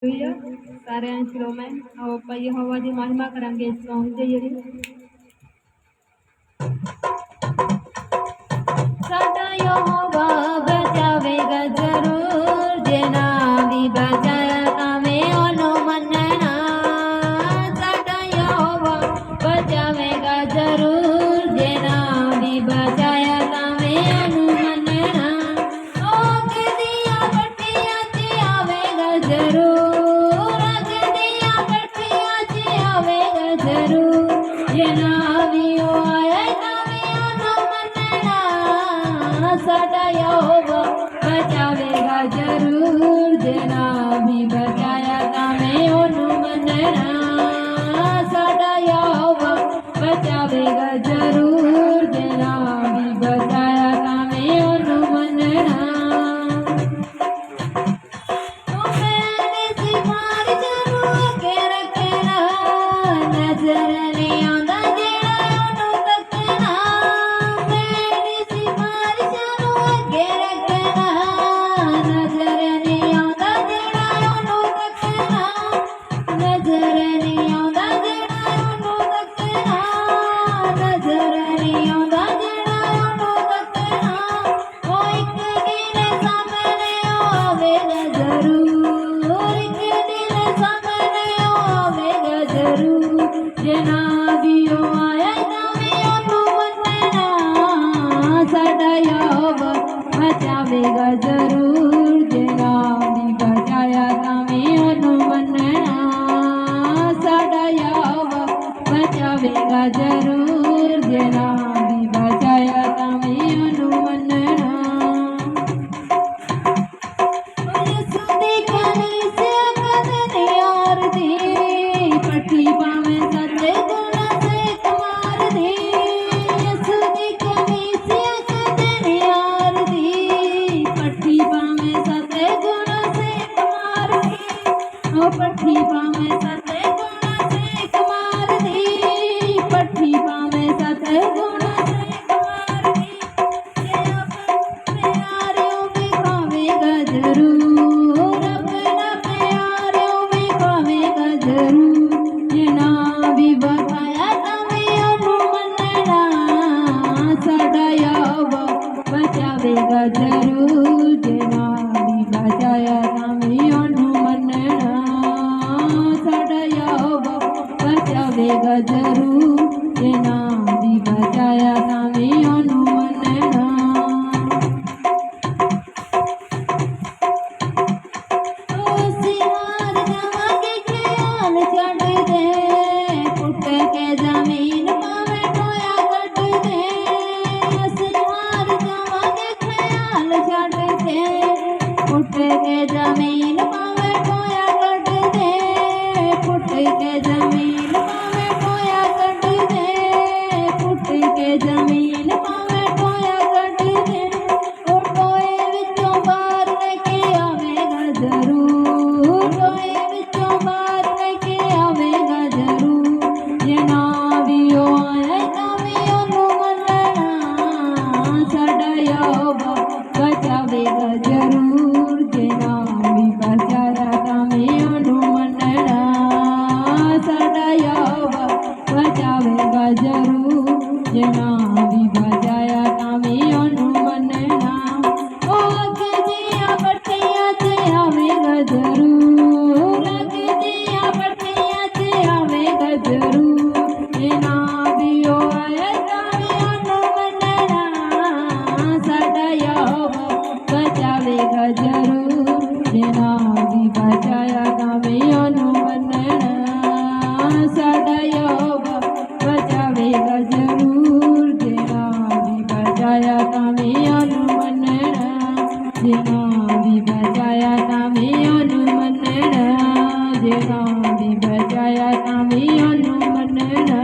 Hallelujah ਸਾਰਿਆਂ ਸ਼ਲੋਮ ਹੈ। ਆਓ ਆਪਾਂ ਯਹੋਵਾ ਦੀ ਮਹਿਮਾ ਕਰਾਂਗੇ ਇਸ ਸੌਂਗ ਦੇ ਜ਼ਰੀਏ। ਸਾਡਾ ਯਹੋਵਾ ਬਚਾਵੇਗਾ ਜ਼ਰੂਰ, ਜੇ ਨਾ ਵੀ ਬਚਾਇਆ ਤਾਂ ਮੈਂ ਉਹਨੂੰ ਮੰਨਣਾ। ਸਾਡਾ ਯਹੋਵਾ ਬਚਾਵੇਗਾ ਜ਼ਰੂਰ, ਜੇ ਨਾ ਵੀ ਬਚਾਇਆ ਤਾਂ ਮੈਂ ਉਹਨੂੰ ਮੰਨਣਾ। ਉਹ ਕਦੀਆਂ ਪੱਟੀਆਂ 'ਚ ਆਵੇਗਾ ਜ਼ਰੂਰ, ਕਦੀਆਂ ਪੱਟੀਆਂ 'ਚ ਆਵੇਗਾ ਜ਼ਰੂਰ, ਜੇ ਨਾ ਵੀ ਉਹ ਆਇਆ ਤਾਂ ਮੈਂ ਉਹਨੂੰ ਮੰਨਣਾ। ਸਾਡਾ ਯਹੋਵਾ ਬਚਾਵੇਗਾ ਜ਼ਰੂਰ, ਜੇ ਨਾ ਵੀ ਬਚਾਇਆ ਤਾਂ ਮੈਂ ਉਹਨੂੰ ਮੰਨਣਾ। ਸਾਡਾ ਯਹੋਵਾ ਬਚਾਵੇਗਾ ਜ਼ਰੂਰ, ਜੇ ਨਾ ਵੀ ਬਚਾਇਆ ਤਾਂ ਮੈਂ ਉਹਨੂੰ ਮੰਨਣਾ। ਉਹ ਮੈਨੇ ਸਿਫਾਰਿਸ਼ ਨੂੰ ਅੱਗੇ ਰੱਖਣਾ, ਨਜ਼ਰ ਨਹੀਂ ਆਉਂਦਾ ਜਿਹੜਾ ਉਹਨੂੰ ਤੱਕਣਾ। ਮੈਨੇ ਸਿਫਾਰਿਸ਼ ਨੂੰ ਅੱਗੇ ਰੱਖਣਾ, ਨਜ਼ਰ ਨਹੀਂ ਆਉਂਦਾ ਜਿਹੜਾ ਉਹਨੂੰ ਤੱਕਣਾ। ਨਜ਼ਰ ਨਹੀਂ ਆਉਂਦਾ ਜਿਹੜਾ ਉਹਨੂੰ ਤੱਕਣਾ, ਨਜ਼ਰ ਨਹੀਂ ਆਉਂਦਾ ਜਿਹੜਾ ਉਹਨੂੰ ਤੱਕਣਾ। ਉਹ ਇੱਕ ਦਿਨ ਸਾਹਮਣੇ ਆਵੇਗਾ ਜ਼ਰੂਰ, ਇੱਕ ਦਿਨ ਸਾਹਮਣੇ ਆਵੇਗਾ ਜ਼ਰੂਰ, ਜੇ ਨਾ ਵੀ ਉਹ ਆਇਆ ਤਾਂ ਮੈਂ ਉਹਨੂੰ ਮੰਨਣਾ। ਸਾਡਾ ਯਹੋਵਾ ਬਚਾਵੇਗਾ ਜ਼ਰੂਰ, ਜੇ ਨਾ ਵੀ ਬਚਾਇਆ ਤਾਂ ਮੈਂ ਉਹਨੂੰ ਮੰਨਣਾ। ਸਾਡਾ ਯਹੋਵਾ ਬਚਾਵੇਗਾ ਜ਼ਰੂਰ, ਜੇ ਨਾ ਵੀ ਬਚਾਇਆ ਤਾਂ ਮੈਂ ਉਹਨੂੰ ਮੰਨਣਾ। ਯਿਸੂ ਦੀ ਕਲੀਸਿਆ ਕਦੇ ਨਹੀਂ ਹਾਰਦੀ, ਪੱਠੀ ਭਾਵੇਂ ਸੱਚੇ ਗੁਣਾਂ ਸੇਕ ਮਾਰਦੀ। ਯਿਸੂ ਦੀ ਕਲੀਸਿਆ ਕਦੇ ਨਹੀਂ ਹਾਰਦੀ, ਪੱਠੀ ਭਾਵੇਂ ਸੱਚੇ ਗੁਣਾਂ ਸੇਕ ਮਾਰਦੀ। ਉਹ ਪੱਠੀ ਭਾਵੇਂ ਸੱਚੇ ਗੁਣਾਂ ਸੇਕ ਮਾਰਦੀ, ਪੱਠੀ ਭਾਵੇਂ ਸੱਚੇ ਗੁਣਾਂ ਸੇਕ ਮਾਰਦੀ। ਜੇ ਆਪਣੇ ਪਿਆਰਿਓ ਵਿਖਾਵੇਗਾ ਜ਼ਰੂਰ, ਆਪਣਾ ਪਿਆਰਿਓ ਵਿਖਾਵੇਗਾ ਜ਼ਰੂਰ, ਜੇ ਨਾ ਵੀ ਬਚਾਇਆ ਤਾਂ ਮੈਂ ਉਹਨੂੰ ਮੰਨਣਾ। ਸਾਡਾ ਯਹੋਵਾ ਬਚਾਵੇਗਾ ਜ਼ਰੂਰ, ਜੇ ਨਾ ਵੀ ਬਚਾਇਆ ਤਾਂ ਮੈਂ ਉਹਨੂੰ ਮੰਨਣਾ। ਸਾਡਾ ਯਹੋਵਾ ਬਚਾਵੇਗਾ ਜ਼ਰੂਰ, ਜੇ ਨਾ ਵੀ ਬਚਾਇਆ ਤਾਂ ਮੈਂ ਉਹਨੂੰ ਮੰਨਣਾ। ਅਸੀਂ ਹਾਰ ਜਾਵਾਂਗੇ ਖਿਆਲ ਛੱਡ ਦੇ, ਪੁੱਟ ਕੇ ਜ਼ਮੀਨ ਭਾਵੇਂ ਟੋਇਆ ਕੱਢ ਦੇ। ਅਸੀਂ ਹਾਰ ਜਾਵਾਂਗੇ ਖਿਆਲ ਛੱਡ ਦੇ, ਪੁੱਟ ਕੇ ਜ਼ਮੀਨ ਭਾਵੇਂ ਟੋਇਆ ਕੱਢ ਦੇ। ਪੁੱਟ ਕੇ ਜ਼ਮੀਨ ਭਾਵੇਂ ਟੋਇਆ ਕੱਢ ਦੇ, ਪੁੱਟ ਕੇ ਜ਼ਮੀਨ ਭਾਵੇਂ ਟੋਇਆ ਕੱਢ ਦੇ। ਉਹ ਟੋਏ ਵਿੱਚੋਂ ਬਾਹਰ ਲੈ ਕੇ ਆਵੇਗਾ ਜ਼ਰੂਰ, ਟੋਏ ਵਿੱਚੋਂ ਬਾਹਰ ਲੈ ਕੇ ਆਵੇਗਾ ਜ਼ਰੂਰ, ਜੇ ਨਾ ਵੀ ਉਹ ਆਇਆ ਤਾਂ ਮੈਂ ਉਹਨੂੰ ਮੰਨਣਾ। ਸਾਡਾ ਯਹੋਵਾ ਬਚਾਵੇਗਾ ਜ਼ਰੂਰ, ਜੇ ਨਾ ਵੀ ਬਚਾਇਆ ਤਾਂ ਮੈਂ ਉਹਨੂੰ ਮੰਨਣਾ। ਸਾਡਾ ਯਹੋਵਾ ਬਚਾਵੇਗਾ ਜ਼ਰੂਰ, ਜੇ ਨਾ ਵੀ ਬਚਾਇਆ ਤਾਂ ਮੈਂ ਉਹਨੂੰ ਮੰਨਣਾ। ਉਹ ਅੱਗ ਦੀਆਂ ਭੱਠੀਆਂ 'ਚ ਆਵੇਗਾ ਜ਼ਰੂਰ, ਅੱਗ ਦੀਆਂ ਭੱਠੀਆਂ 'ਚ ਆਵੇਗਾ ਜ਼ਰੂਰ, ਜੇ ਨਾ ਵੀ ਉਹ ਆਇਆ ਤਾਂ ਮੈਂ ਉਹਨੂੰ ਮੰਨਣਾ। ਸਾਡਾ ਯਹੋਵਾ ਬਚਾਵੇਗਾ ਜ਼ਰੂਰ, ਜੇ ਨਾ ਵੀ ਬਚਾਇਆ ਤਾਂ ਮੈਂ ਉਹਨੂੰ ਮੰਨਣਾ। ਸਾਡਾ ਯਹੋਵਾ ਬਚਾਵੇਗਾ ਜ਼ਰੂਰ, ਜੇ ਨਾ ਵੀ ਬਚਾਇਆ ਤਾਂ ਮੈਂ ਉਹਨੂੰ ਮੰਨਣਾ। ਜੇ ਨਾ ਵੀ ਬਚਾਇਆ ਤਾਂ ਮੈਂ ਉਹਨੂੰ ਮੰਨਣਾ, ਜੇ ਨਾ ਵੀ ਬਚਾਇਆ ਤਾਂ ਮੈਂ ਉਹਨੂੰ ਮੰਨਣਾ।